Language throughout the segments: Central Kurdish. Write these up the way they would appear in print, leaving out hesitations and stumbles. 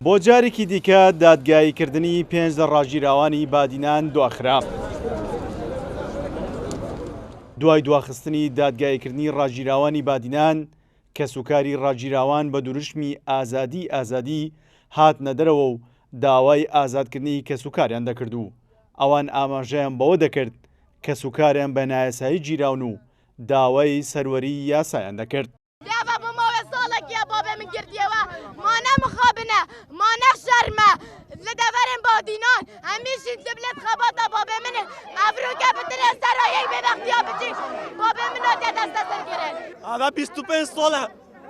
بۆ جارێکی دیکە دادگاییکردنی 5 لە ڕاگیراوانی بادینان دواخرا. دوای دواخستنی دادگاییکردنی ڕاگیراوانی بادینان کە سوکاری ڕاگیراوان بە دوورشمی ئازادی هاتنە دەرەوە و داوای ئازادکردنی کە سوکاریان دەکردو. ئەوان ئاماژەیان بەوە دەکرد کە سوکاریان بە نایاسایی گیراون و داوای سەروەری یاسایان دەکرد. من گردیەوە مانە مخابنە مانە شەرمە لە دەڤەرم بادینان هەمیشی دەبلێت خەباتە بابێ منە ئەڤروکە بترێ سەرایەک بێبەختیا بچی بابێ منە دێ دەستە سەرگرن ئەمە 25 ساڵە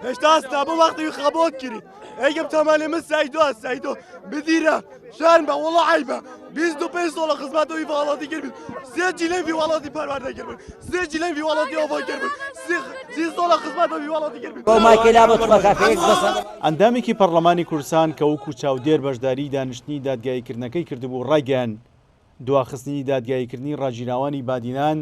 هێشتا ئەستا بۆ وەختی خەبات کردی ئەگەم تەمەنی من سەیدۆ بدیرە شەرم بە وەڵا عیبە 25 ساڵە خزمەتەوەی وڵاتی کردبن 3 جیلەی وڵاتی پەروەردە کردبن 3 جیلەی وڵاتی ئاوا کردبن 30 ساڵە خزمەتەوەی وڵاتی کردبن ئەندامێکی پەرلەمانی کوردستان کە وەکو چاودێر بەشداری دانیشتنی دادگاییکردنەکەی کردبوو ڕایگەیاند دواخستنی دادگاییکردنی ڕاگیراوانی بادینان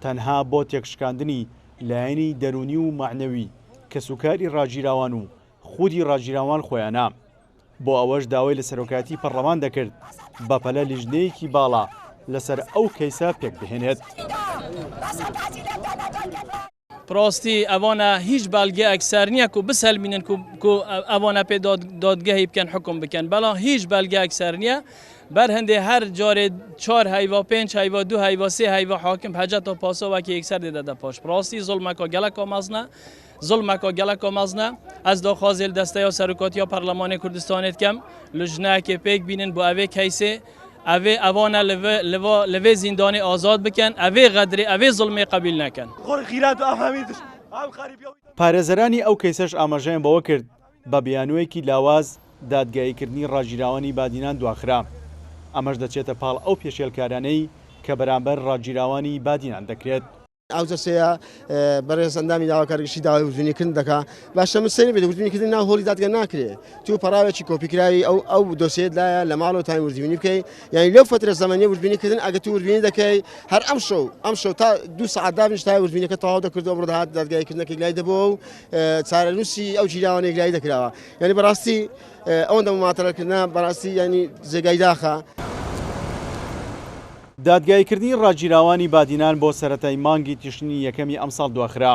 تەنها بۆ تێکشکاندنی لایەنی دەرونی و معنەوی کە سوکاری ڕاگیراوان و خودی ڕاگیراوان خۆیانە. بۆ ئەوەش داوای لە سەرۆکاتی پەرلەمان دەکرد بەپەلە لیژنەیەکی باڵا لەسەر ئەو کەیسە پێک بهێنێت. پراستی ئەوانە هیچ بەڵگە ئەکسەر نییە و بسەلمینن و ئەوانە پێ دادگەهی بکەن حکم بکەن بەڵام هیچ بەڵگە ئەکسەر نییە بەر هەندێ هەر جارێ 4 هەیوا 5 هەیوا 2 هەیوا 3 هەیوا حاکم حەجەتە پاسەوەکی یەکسەر دێدە پاش پراستی زوڵمەکە گەلەکە مەزنە زوڵمەکە گەلەکە مەزنە ئەس داخوازێل دەستەیە سەرۆکاتیە پەرلەمانی کوردستانێت کەم لژنەیەکێ پێک بینن بۆ ئەوێ کەیسێ ئەوێ ئەوانە لەوێ زیندانی ئازاد بکەن ئەوێ غەدرێ ئەوێ زوڵمی قبیل نەکەن. پارێزەرانی ئەو کەیسەش ئاماژەیان بەوە کرد بە بیانوویەکی لاواز دادگاییکردنی ڕاگیراوانی بادینان دواخرا. ئەمەش دەچێتە پاڵ ئەو پێشێلکارانەی کە بەرامبەر ڕاگیراوانی بادینان دەکرێت. ئەو جەسەیە بەڕێز ئەندامی داواکارگشتی داوای وزونیکردن دەکات باشە من سەری بێت وزونیکردن ناو هۆڵی دادگا ناکرێت تو پەراوێکی کۆپیکراوی ئەو دۆسیێت لایە لە ماڵەوە تایم وزبینی بکەیت یعنی لەو فترە زەمانیە وزبینیکردن ئەگە تو وزبینی دەکەی هەر ئەم شەو تا 2 سەعات دابنیش تا وزبینەکە تەواو دەکردەوە بڕ داهات دادگاییکردنێکی لای دەبووە و چارەنووسی ئەو جیراوانێک لای دەکراوە یعنی بەڕاستی ئەوەندە ماماتەڵەکردنا بەڕاستی ینی جێگای داخە. دادگاییکردنی ڕاگیراوانی بادینان بۆ سەرەتای مانگی تیشتنی یەکەمی ئەم ساڵ دواخرا.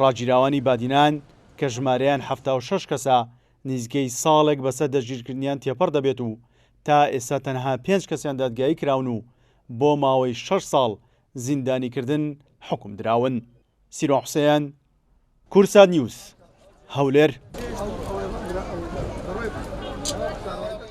ڕاگیراوانی بادینان کە ژمارەیان 76 کەسە نزیکەی ساڵێک بەسەر دەستگیرکردنیان تێپەڕ دەبێت و تا ئێستا تەنها 5 کەسیان دادگایی کراون و بۆ ماوەی 6 ساڵ زیندانیکردن حکم دراون. سیرۆ حوسێن، کورسات نیوز، هەولێر.